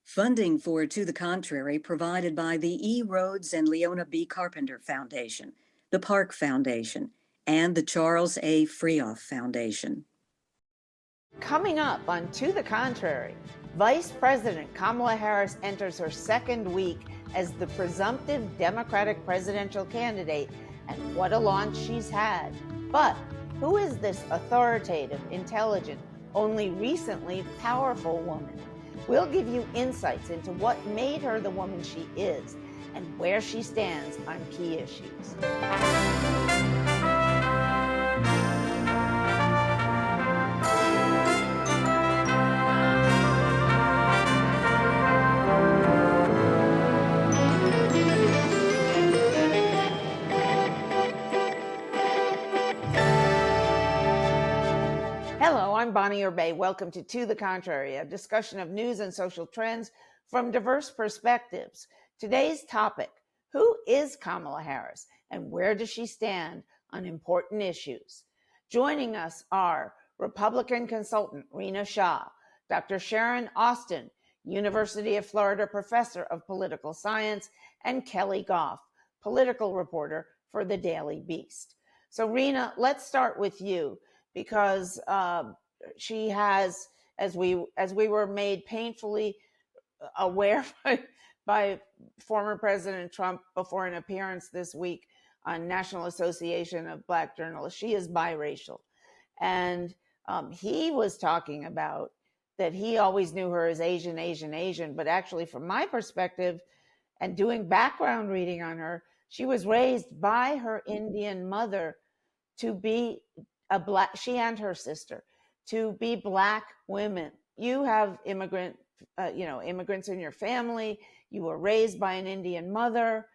Funding for To the Contrary provided by the E. Rhodes and Leona B. Carpenter Foundation, the Park Foundation, and the Charles A. Freoff Foundation. Coming up on To the Contrary, Vice President Kamala Harris enters her second week as the presumptive Democratic presidential candidate, and what a launch she's had. But who is this authoritative, intelligent, only recently powerful woman? We'll give you insights into what made her the woman she is and where she stands on key issues. Hello, I'm Bonnie Urbay. Welcome to the Contrary, a discussion of news and social trends from diverse perspectives. Today's topic: who is Kamala Harris and where does she stand on important issues? Joining us are Republican consultant Rina Shah, Dr. Sharon Austin, University of Florida professor of political science, and Kelli Goff, political reporter for the Daily Beast. So Rina, let's start with you, because she has, as we were made painfully aware by former President Trump before an appearance this week on National Association of Black Journalists, she is biracial. And he was talking about that he always knew her as Asian, but actually from my perspective and doing background reading on her, she was raised by her Indian mother to be she and her sister, to be Black women. You have immigrants in your family. You were raised by an Indian mother.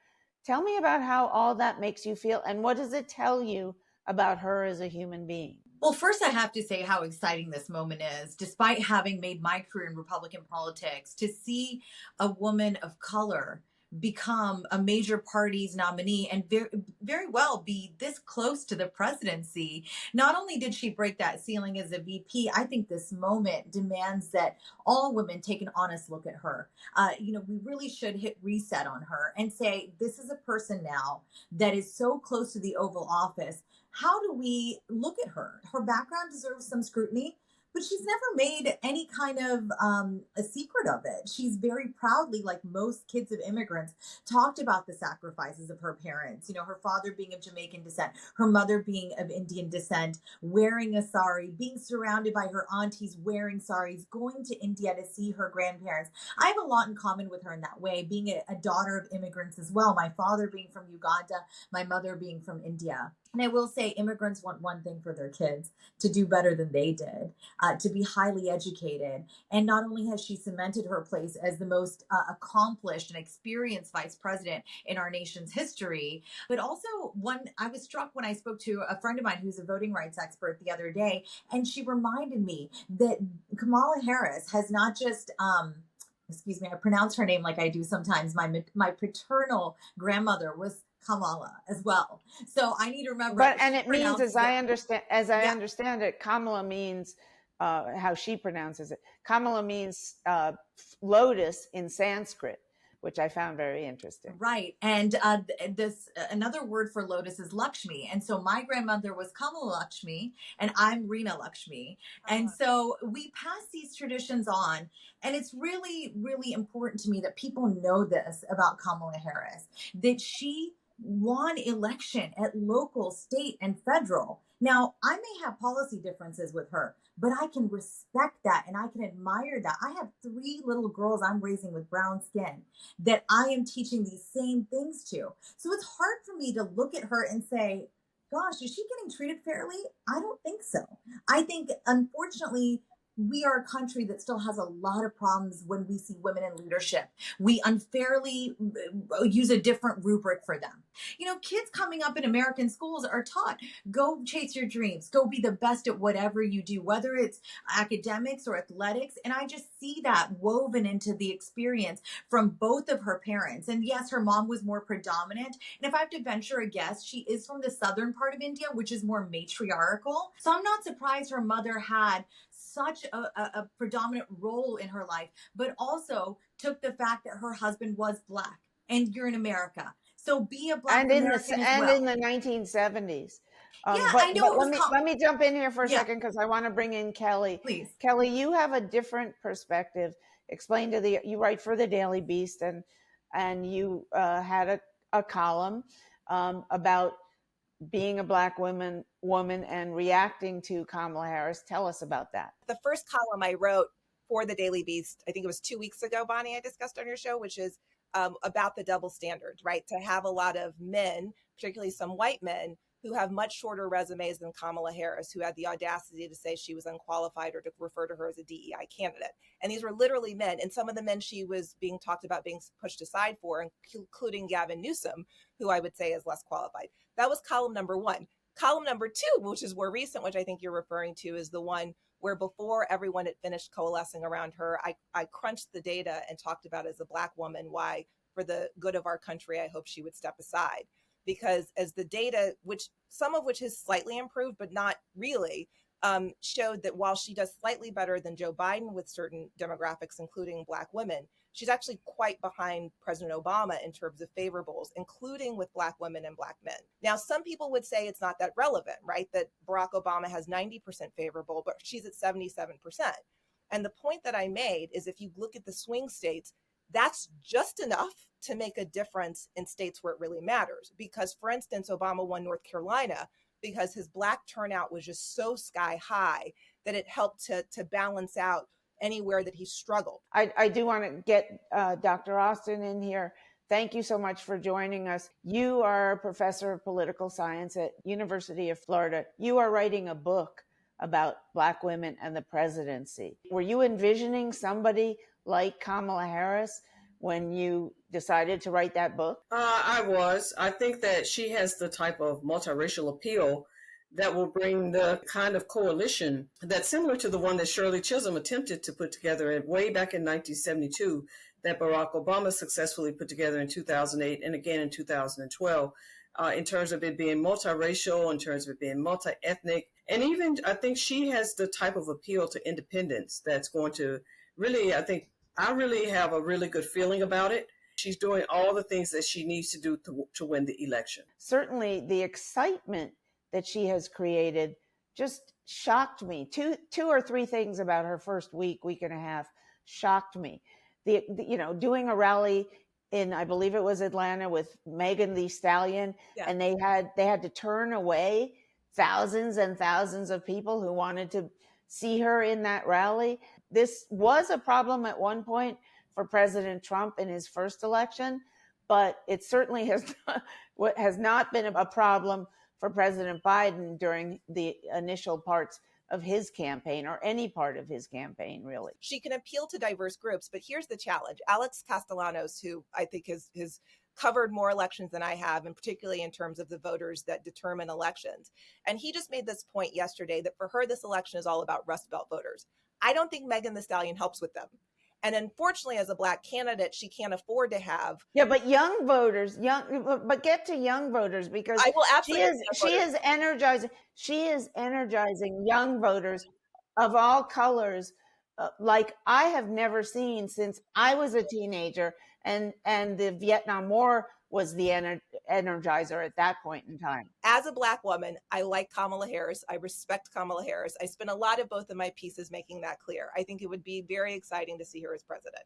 Tell me about how all that makes you feel, and what does it tell you about her as a human being? Well, first, I have to say how exciting this moment is. Despite having made my career in Republican politics, to see a woman of color become a major party's nominee and very, very well be this close to the presidency. Not only did she break that ceiling as a VP, I think this moment demands that all women take an honest look at her. We really should hit reset on her and say, this is a person now that is so close to the Oval Office. How do we look at her? Her background deserves some scrutiny, but she's never made any kind of a secret of it. She's very proudly, like most kids of immigrants, talked about the sacrifices of her parents. You know, her father being of Jamaican descent, her mother being of Indian descent, wearing a sari, being surrounded by her aunties wearing saris, going to India to see her grandparents. I have a lot in common with her in that way, being a daughter of immigrants as well. My father being from Uganda, my mother being from India. And I will say immigrants want one thing for their kids: to do better than they did, to be highly educated. And not only has she cemented her place as the most accomplished and experienced vice president in our nation's history, but also I was struck when I spoke to a friend of mine who's a voting rights expert the other day, and she reminded me that Kamala Harris has not just, excuse me, I pronounce her name like I do sometimes. My paternal grandmother was Kamala as well. So I need to remember. But and it means, as I understand it, Kamala means how she pronounces it. Kamala means lotus in Sanskrit, which I found very interesting. Right. And this another word for lotus is Lakshmi. And so my grandmother was Kamala Lakshmi and I'm Rina Lakshmi. And so we pass these traditions on. And it's really, really important to me that people know this about Kamala Harris, that she won election at local, state, and federal. Now, I may have policy differences with her, but I can respect that and I can admire that. I have 3 little girls I'm raising with brown skin that I am teaching these same things to. So it's hard for me to look at her and say, gosh, is she getting treated fairly? I don't think so. I think, unfortunately, we are a country that still has a lot of problems when we see women in leadership. We unfairly use a different rubric for them. You know, kids coming up in American schools are taught, go chase your dreams, go be the best at whatever you do, whether it's academics or athletics. And I just see that woven into the experience from both of her parents. And yes, her mom was more predominant. And if I have to venture a guess, she is from the southern part of India, which is more matriarchal. So I'm not surprised her mother had such a predominant role in her life, but also took the fact that her husband was Black, and you're in America. So be a Black and American as in well. the 1970s. Yeah, But I know it was let me jump in here for a Yeah. second, because I want to bring in Kelli. Please. Kelli, you have a different perspective. Explain to you write for the Daily Beast, and you had a column about being a Black woman and reacting to Kamala Harris. Tell us about that. The first column I wrote for the Daily Beast, I think it was 2 weeks ago, Bonnie, I discussed on your show, which is about the double standard, right? To have a lot of men, particularly some white men, who have much shorter resumes than Kamala Harris, who had the audacity to say she was unqualified or to refer to her as a DEI candidate. And these were literally men. And some of the men she was being talked about being pushed aside for, including Gavin Newsom, who I would say is less qualified. That was column number one. Column number two, which is more recent, which I think you're referring to, is the one where before everyone had finished coalescing around her, I crunched the data and talked about as a Black woman why, for the good of our country, I hope she would step aside. Because as the data, which some of which has slightly improved, but not really, showed that while she does slightly better than Joe Biden with certain demographics, including Black women, she's actually quite behind President Obama in terms of favorables, including with Black women and Black men. Now, some people would say it's not that relevant, right? That Barack Obama has 90% favorable, but she's at 77%. And the point that I made is if you look at the swing states, that's just enough to make a difference in states where it really matters. Because, for instance, Obama won North Carolina because his Black turnout was just so sky high that it helped to balance out anywhere that he struggled. I do want to get Dr. Austin in here. Thank you so much for joining us. You are a professor of political science at University of Florida. You are writing a book about Black women and the presidency. Were you envisioning somebody like Kamala Harris when you decided to write that book? I was. I think that she has the type of multiracial appeal that will bring the kind of coalition that's similar to the one that Shirley Chisholm attempted to put together way back in 1972, that Barack Obama successfully put together in 2008 and again in 2012, in terms of it being multiracial, in terms of it being multi-ethnic. And even I think she has the type of appeal to independence that's going to really, I really have a really good feeling about it. She's doing all the things that she needs to do to win the election. Certainly the excitement that she has created just shocked me. Two or three things about her first week and a half shocked me. The doing a rally in, I believe it was Atlanta, with Megan Thee Stallion, yeah. And they had to turn away thousands and thousands of people who wanted to see her in that rally. This was a problem at one point for President Trump in his first election, but it certainly has not been a problem for President Biden during the initial parts of his campaign, or any part of his campaign, really. She can appeal to diverse groups, but here's the challenge. Alex Castellanos, who I think has covered more elections than I have, and particularly in terms of the voters that determine elections. And he just made this point yesterday that for her, this election is all about Rust Belt voters. I don't think Megan Thee Stallion helps with them. And unfortunately, as a Black candidate, she can't afford to have. Yeah, but young voters, but get to young voters, because I will absolutely she is energizing. She is energizing young voters of all colors, like I have never seen since I was a teenager, and the Vietnam War was the energizer at that point in time. As a Black woman, I like Kamala Harris. I respect Kamala Harris. I spent a lot of both of my pieces making that clear. I think it would be very exciting to see her as president.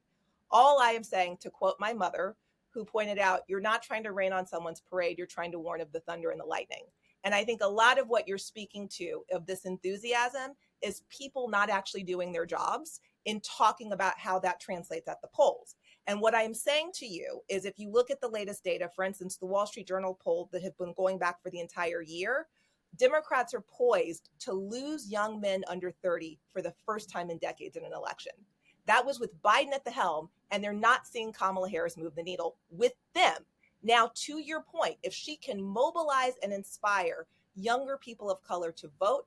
All I am saying, to quote my mother, who pointed out, you're not trying to rain on someone's parade, you're trying to warn of the thunder and the lightning. And I think a lot of what you're speaking to of this enthusiasm is people not actually doing their jobs in talking about how that translates at the polls. And what I'm saying to you is, if you look at the latest data, for instance, the Wall Street Journal poll that have been going back for the entire year, Democrats are poised to lose young men under 30 for the first time in decades in an election. That was with Biden at the helm, and they're not seeing Kamala Harris move the needle with them. Now, to your point, if she can mobilize and inspire younger people of color to vote,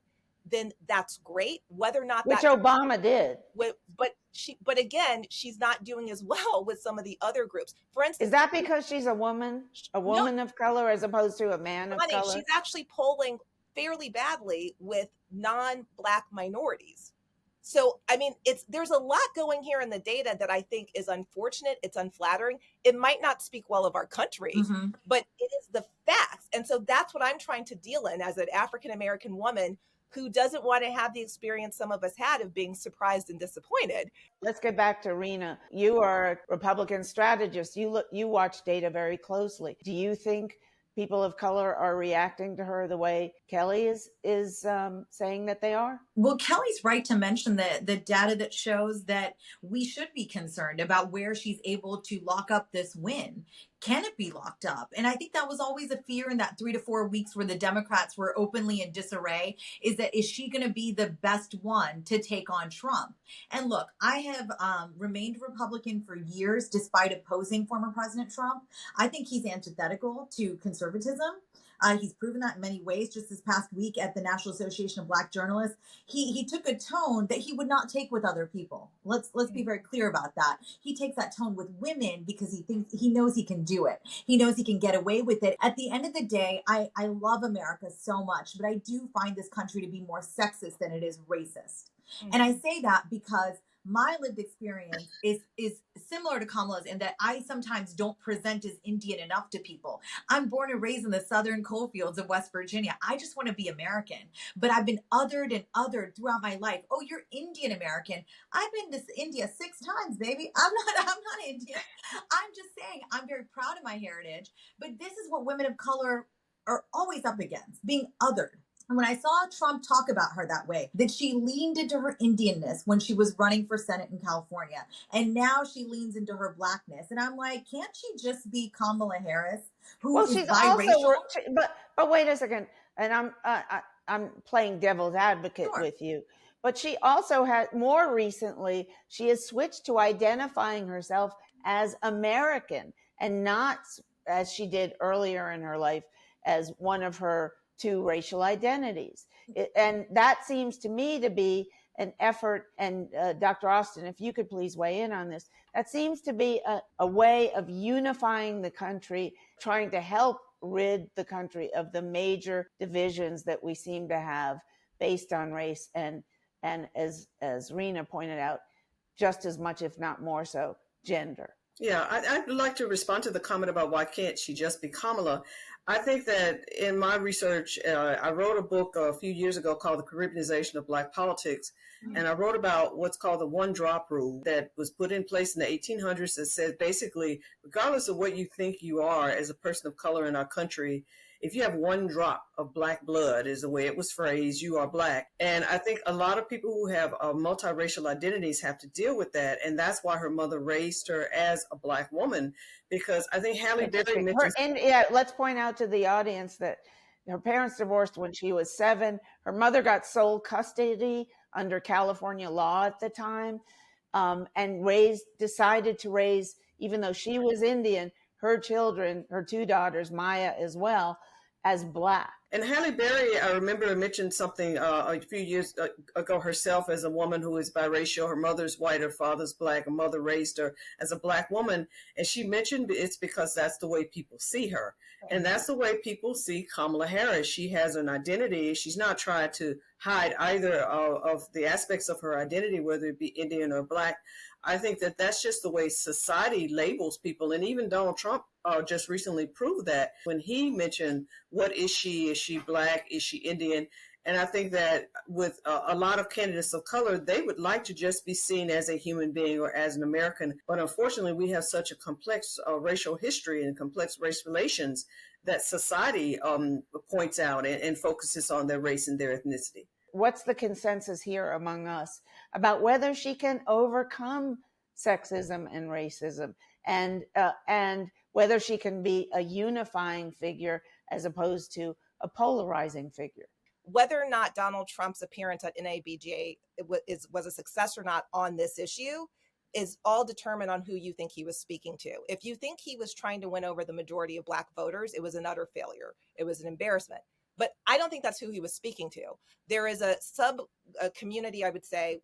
then that's great. Whether or not which Obama did, but again, she's not doing as well with some of the other groups. For instance, is that because she's a woman of color as opposed to a man of color? She's actually polling fairly badly with non-Black minorities. So, I mean, there's a lot going here in the data that I think is unfortunate. It's unflattering. It might not speak well of our country, but it is the facts. And so that's what I'm trying to deal in as an African American woman who doesn't want to have the experience some of us had of being surprised and disappointed. Let's get back to Rina. You are a Republican strategist. You watch data very closely. Do you think people of color are reacting to her the way Kelli is saying that they are? Well, Kelly's right to mention the data that shows that we should be concerned about where she's able to lock up this win. Can it be locked up? And I think that was always a fear in that 3 to 4 weeks where the Democrats were openly in disarray, is she going to be the best one to take on Trump? And look, I have remained Republican for years despite opposing former President Trump. I think he's antithetical to conservatism. He's proven that in many ways. Just this past week at the National Association of Black Journalists, he took a tone that he would not take with other people. Let's be very clear about that. He takes that tone with women because he knows he can do it. He knows he can get away with it. At the end of the day, I love America so much, but I do find this country to be more sexist than it is racist. And I say that because my lived experience is similar to Kamala's in that I sometimes don't present as Indian enough to people. I'm born and raised in the southern coalfields of West Virginia. I just want to be American, but I've been othered and othered throughout my life. Oh, you're Indian American. I've been to India 6 times, baby. I'm not Indian. I'm just saying I'm very proud of my heritage, but this is what women of color are always up against, being othered. And when I saw Trump talk about her that way, that she leaned into her Indianness when she was running for Senate in California, and now she leans into her Blackness. And I'm like, can't she just be Kamala Harris, who is biracial? Also, but wait a second, and I'm playing devil's advocate with you. But she also has, more recently, she has switched to identifying herself as American and not, as she did earlier in her life, as one of her 2 racial identities. And that seems to me to be an effort, and Dr. Austin, if you could please weigh in on this, that seems to be a way of unifying the country, trying to help rid the country of the major divisions that we seem to have based on race and as Rina pointed out, just as much, if not more so, gender. Yeah, I'd like to respond to the comment about why can't she just be Kamala. I think that in my research, I wrote a book a few years ago called The Caribbeanization of Black Politics. And I wrote about what's called the one drop rule that was put in place in the 1800s that said basically, regardless of what you think you are as a person of color in our country, if you have one drop of black blood, is the way it was phrased, you are black. And I think a lot of people who have multiracial identities have to deal with that. And that's why her mother raised her as a black woman, because I think Halle Berry mentions... let's point out to the audience that her parents divorced when she was 7. Her mother got sole custody under California law at the time, and decided to raise, even though she was Indian, her children, her 2 daughters, Maya as well, as black. And Halle Berry, I remember mentioned something a few years ago herself as a woman who is biracial. Her mother's white, her father's black. Her mother raised her as a black woman. And she mentioned it's because that's the way people see her. And that's the way people see Kamala Harris. She has an identity. She's not trying to hide either of the aspects of her identity, whether it be Indian or black. I think that that's just the way society labels people. And even Donald Trump just recently proved that when he mentioned, what is she black? Is she Indian? And I think that with a lot of candidates of color, they would like to just be seen as a human being or as an American. But unfortunately, we have such a complex racial history and complex race relations that society points out and focuses on their race and their ethnicity. What's the consensus here among us about whether she can overcome sexism and racism, and whether she can be a unifying figure as opposed to a polarizing figure? Whether or not Donald Trump's appearance at NABJ was a success or not on this issue is all determined on who you think he was speaking to. If you think he was trying to win over the majority of Black voters, it was an utter failure. It was an embarrassment. But I don't think that's who he was speaking to. There is a community, I would say,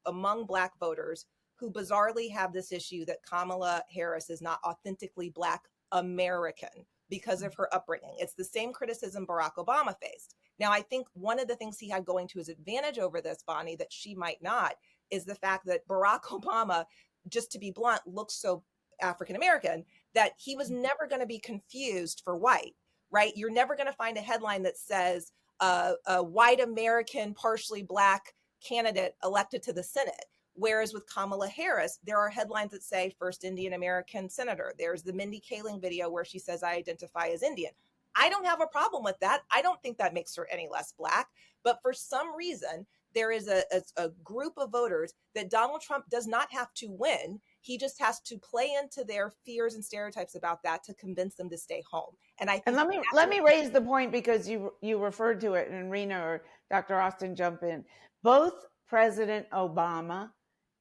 among Black voters who bizarrely have this issue that Kamala Harris is not authentically Black American because of her upbringing. It's the same criticism Barack Obama faced. Now, I think one of the things he had going to his advantage over this, Bonnie, that she might not, is the fact that Barack Obama, just to be blunt, looks so African American that he was never going to be confused for white, right? You're never going to find a headline that says a white American, partially Black candidate elected to the Senate. Whereas with Kamala Harris, there are headlines that say first Indian American senator. There's the Mindy Kaling video where she says, I identify as Indian. I don't have a problem with that. I don't think that makes her any less Black. But for some reason, there is a group of voters that Donald Trump does not have to win. He just has to play into their fears and stereotypes about that to convince them to stay home. And I think let me raise the point, because you referred to it, and Rina or Dr. Austin jump in. Both President Obama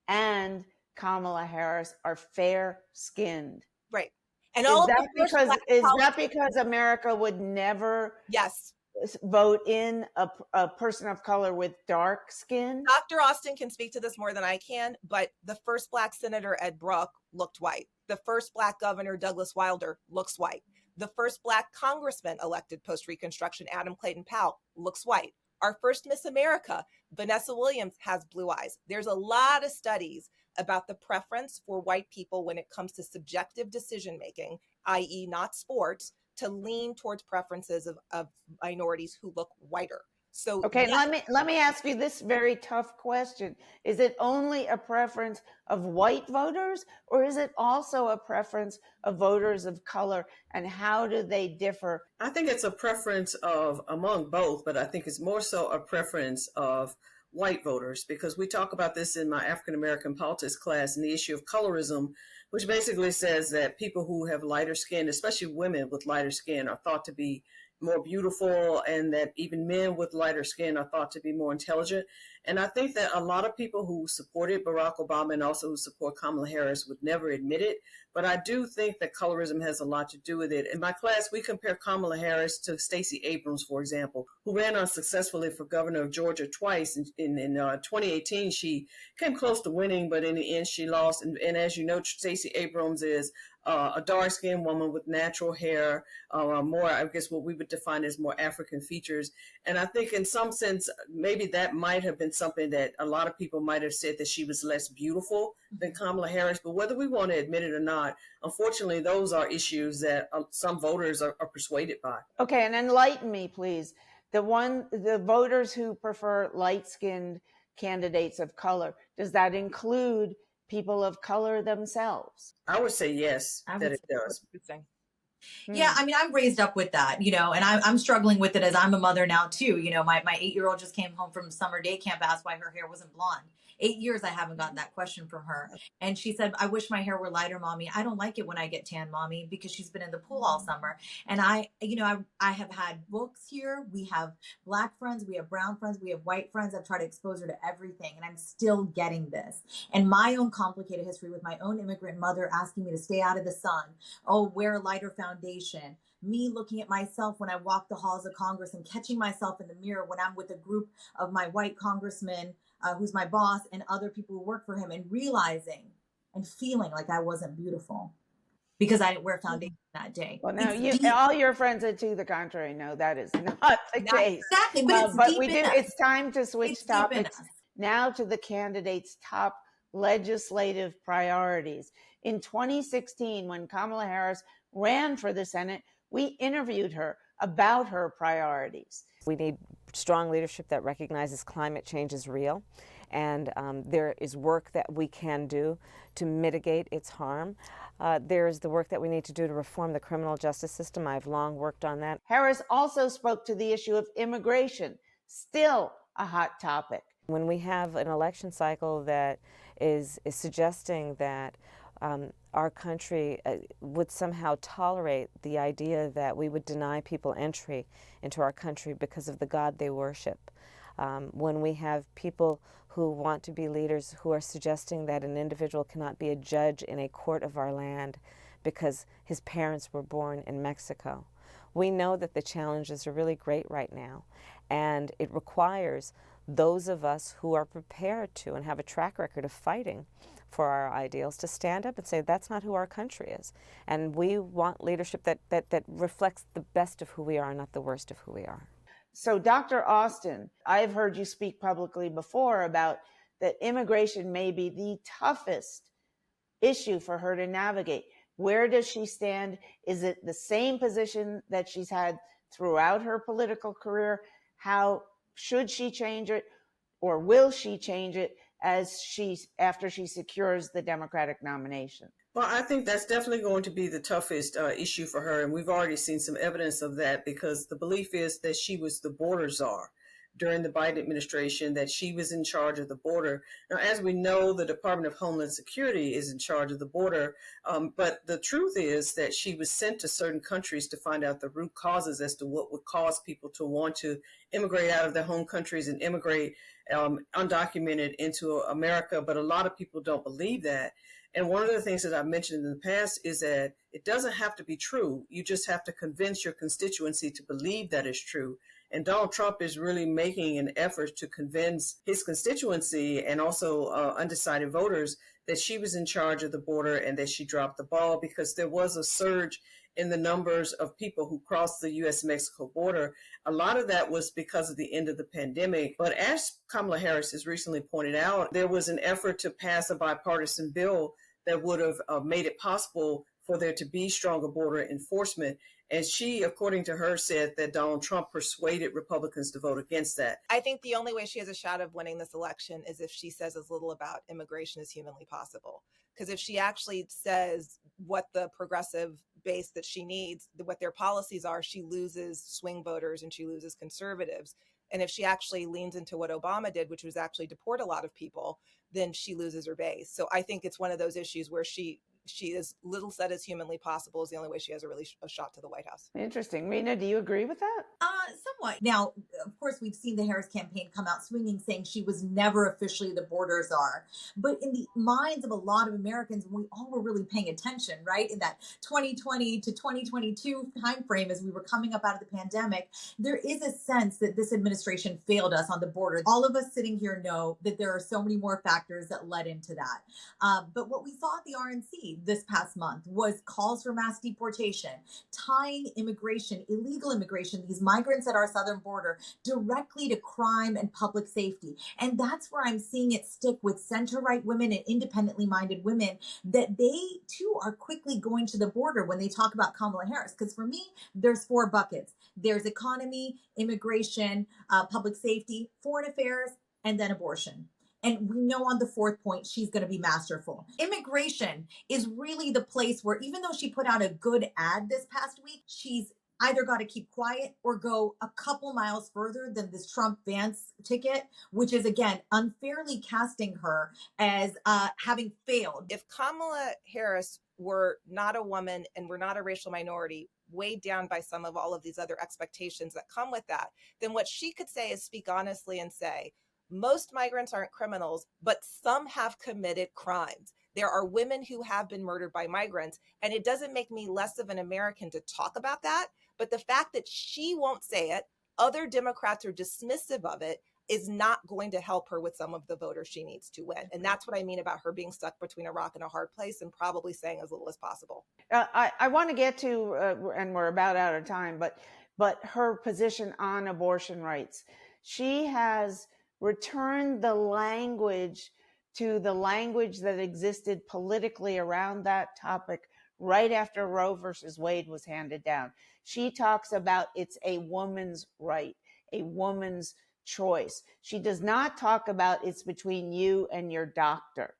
and Kamala Harris are fair-skinned. Right. And all is that because America would never vote in a person of color with dark skin? Dr. Austin can speak to this more than I can, but the first Black Senator, Ed Brooke, looked white. The first Black Governor, Douglas Wilder, looks white. The first Black Congressman elected post-Reconstruction, Adam Clayton Powell, looks white. Our first Miss America, Vanessa Williams, has blue eyes. There's a lot of studies about the preference for white people when it comes to subjective decision-making, i.e. not sports, to lean towards preferences of minorities who look whiter. So okay, let me ask you this very tough question. Is it only a preference of white voters, or is it also a preference of voters of color, and how do they differ? I think it's a preference of among both, but I think it's more so a preference of white voters, because we talk about this in my African American politics class, and the issue of colorism, which basically says that people who have lighter skin, especially women with lighter skin, are thought to be more beautiful, and that even men with lighter skin are thought to be more intelligent. And I think that a lot of people who supported Barack Obama and also who support Kamala Harris would never admit it. But I do think that colorism has a lot to do with it. In my class, we compare Kamala Harris to Stacey Abrams, for example, who ran unsuccessfully for governor of Georgia twice. In 2018, she came close to winning, but in the end, she lost. And as you know, Stacey Abrams is a dark-skinned woman with natural hair, more, I guess, what we would define as more African features. And I think in some sense, maybe that might have been something that a lot of people might have said, that she was less beautiful than Kamala Harris. But whether we want to admit it or not, unfortunately, those are issues that some voters are persuaded by. Okay, and enlighten me, please. The voters who prefer light-skinned candidates of color, does that include people of color themselves? I would say yes, that it does. Yeah, I mean, I'm raised up with that, and I'm struggling with it as I'm a mother now too. My 8-year-old just came home from summer day camp, asked why her hair wasn't blonde. 8 years I haven't gotten that question from her. And she said, I wish my hair were lighter, mommy. I don't like it when I get tan, mommy, because she's been in the pool all summer. And I have had books here. We have Black friends, we have brown friends, we have white friends. I've tried to expose her to everything, and I'm still getting this. And my own complicated history with my own immigrant mother asking me to stay out of the sun. Oh, wear lighter foundation. Me looking at myself when I walk the halls of Congress and catching myself in the mirror when I'm with a group of my white congressmen, who's my boss, and other people who work for him, and realizing and feeling like I wasn't beautiful because I didn't wear foundation that day. Well, now all your friends at To the Contrary know that is not the case. Exactly, but it's time to switch topics now to the candidates' top legislative priorities. In 2016, when Kamala Harris ran for the Senate, we interviewed her about her priorities. We need strong leadership that recognizes climate change is real, and there is work that we can do to mitigate its harm. There is the work that we need to do to reform the criminal justice system. I've long worked on that. Harris also spoke to the issue of immigration, still a hot topic. When we have an election cycle that is suggesting that our country would somehow tolerate the idea that we would deny people entry into our country because of the God they worship. When we have people who want to be leaders who are suggesting that an individual cannot be a judge in a court of our land because his parents were born in Mexico. We know that the challenges are really great right now, and it requires those of us who are prepared to and have a track record of fighting for our ideals to stand up and say that's not who our country is. And we want leadership that reflects the best of who we are, not the worst of who we are. So, Dr. Austin, I've heard you speak publicly before about that immigration may be the toughest issue for her to navigate. Where does she stand? Is it the same position that she's had throughout her political career? How should she change it, or will she change it after she secures the Democratic nomination? Well, I think that's definitely going to be the toughest issue for her. And we've already seen some evidence of that, because the belief is that she was the border czar during the Biden administration, that she was in charge of the border. Now, as we know, the Department of Homeland Security is in charge of the border. But the truth is that she was sent to certain countries to find out the root causes as to what would cause people to want to immigrate out of their home countries and immigrate undocumented into America. But a lot of people don't believe that. And one of the things that I've mentioned in the past is that it doesn't have to be true. You just have to convince your constituency to believe that it's true. And Donald Trump is really making an effort to convince his constituency and also undecided voters that she was in charge of the border and that she dropped the ball, because there was a surge in the numbers of people who crossed the U.S.-Mexico border. A lot of that was because of the end of the pandemic. But as Kamala Harris has recently pointed out, there was an effort to pass a bipartisan bill that would have made it possible for there to be stronger border enforcement. And she, according to her, said that Donald Trump persuaded Republicans to vote against that. I think the only way she has a shot of winning this election is if she says as little about immigration as humanly possible. Because if she actually says what the progressive base that she needs, what their policies are, she loses swing voters and she loses conservatives. And if she actually leans into what Obama did, which was actually deport a lot of people, then she loses her base. So I think it's one of those issues where she as little said as humanly possible is the only way she has a shot to the White House. Interesting. Rina, do you agree with that? Somewhat. Now, of course, we've seen the Harris campaign come out swinging, saying she was never officially the border czar. But in the minds of a lot of Americans, we all were really paying attention, right? In that 2020 to 2022 timeframe, as we were coming up out of the pandemic, there is a sense that this administration failed us on the border. All of us sitting here know that there are so many more factors that led into that. But what we saw at the RNC this past month was calls for mass deportation, tying immigration, illegal immigration, these migrants at our southern border, directly to crime and public safety. And that's where I'm seeing it stick with center-right women and independently minded women, that they too are quickly going to the border when they talk about Kamala Harris. Because for me, there's 4 buckets. There's economy, immigration, public safety, foreign affairs, and then abortion. And we know on the 4th point, she's going to be masterful. Immigration is really the place where, even though she put out a good ad this past week, she's either got to keep quiet or go a couple miles further than this Trump-Vance ticket, which is, again, unfairly casting her as having failed. If Kamala Harris were not a woman and were not a racial minority, weighed down by some of all of these other expectations that come with that, then what she could say is speak honestly and say, most migrants aren't criminals, but some have committed crimes. There are women who have been murdered by migrants, and it doesn't make me less of an American to talk about that. But the fact that she won't say it, other Democrats are dismissive of it, is not going to help her with some of the voters she needs to win. And that's what I mean about her being stuck between a rock and a hard place and probably saying as little as possible. I want to get to, and we're about out of time, but her position on abortion rights. She has returned the language to the language that existed politically around that topic right after Roe versus Wade was handed down. She talks about it's a woman's right, a woman's choice. She does not talk about it's between you and your doctor,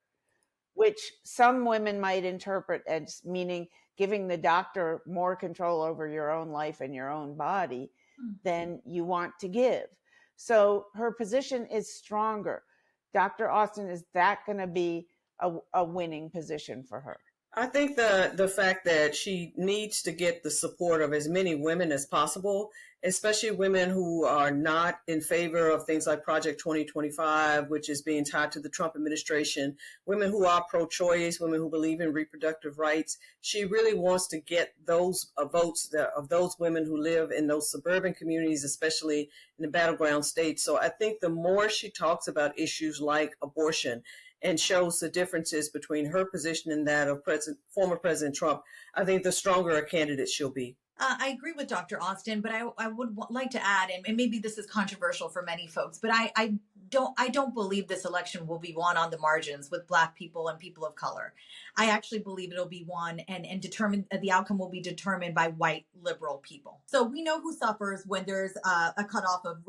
which some women might interpret as meaning giving the doctor more control over your own life and your own body than you want to give. So her position is stronger. Dr. Austin, is that going to be a winning position for her? I think the fact that she needs to get the support of as many women as possible, especially women who are not in favor of things like Project 2025, which is being tied to the Trump administration, women who are pro-choice, women who believe in reproductive rights. She really wants to get those votes of those women who live in those suburban communities, especially in the battleground states. So I think the more she talks about issues like abortion and shows the differences between her position and that of former President Trump, I think the stronger a candidate she'll be. I agree with Dr. Austin, but I would like to add, and maybe this is controversial for many folks, but I don't believe this election will be won on the margins with Black people and people of color. I actually believe it'll be won and determined, the outcome will be determined by white liberal people. So we know who suffers when there's a cutoff of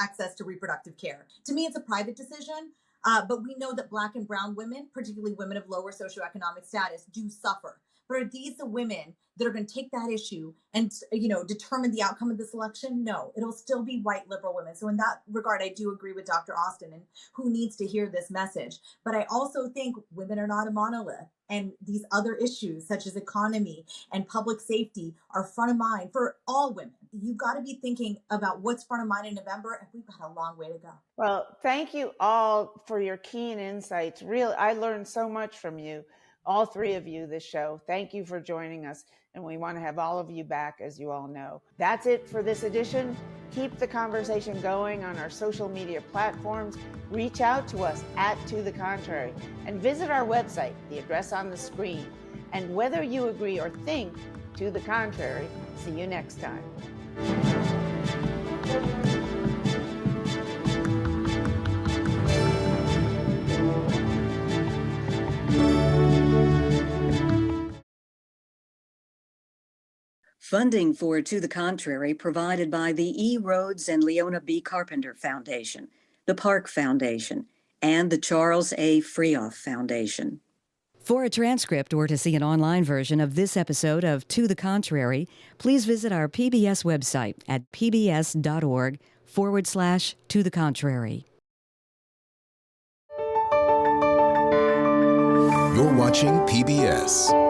access to reproductive care. To me, it's a private decision. But we know that Black and brown women, particularly women of lower socioeconomic status, do suffer. But are these the women that are going to take that issue and, determine the outcome of this election? No, it'll still be white liberal women. So in that regard, I do agree with Dr. Austin and who needs to hear this message. But I also think women are not a monolith. And these other issues, such as economy and public safety, are front of mind for all women. You've got to be thinking about what's front of mind in November, and we've got a long way to go. Well, thank you all for your keen insights. Really, I learned so much from you, all three of you, this show. Thank you for joining us, and we want to have all of you back, as you all know. That's it for this edition. Keep the conversation going on our social media platforms. Reach out to us at To The Contrary, and visit our website, the address on the screen. And whether you agree or think to the contrary, see you next time. Funding for To the Contrary provided by the E. Rhodes and Leona B. Carpenter Foundation, the Park Foundation, and the Charles A. Freoff Foundation. For a transcript or to see an online version of this episode of To the Contrary, please visit our PBS website at pbs.org/To the Contrary. You're watching PBS.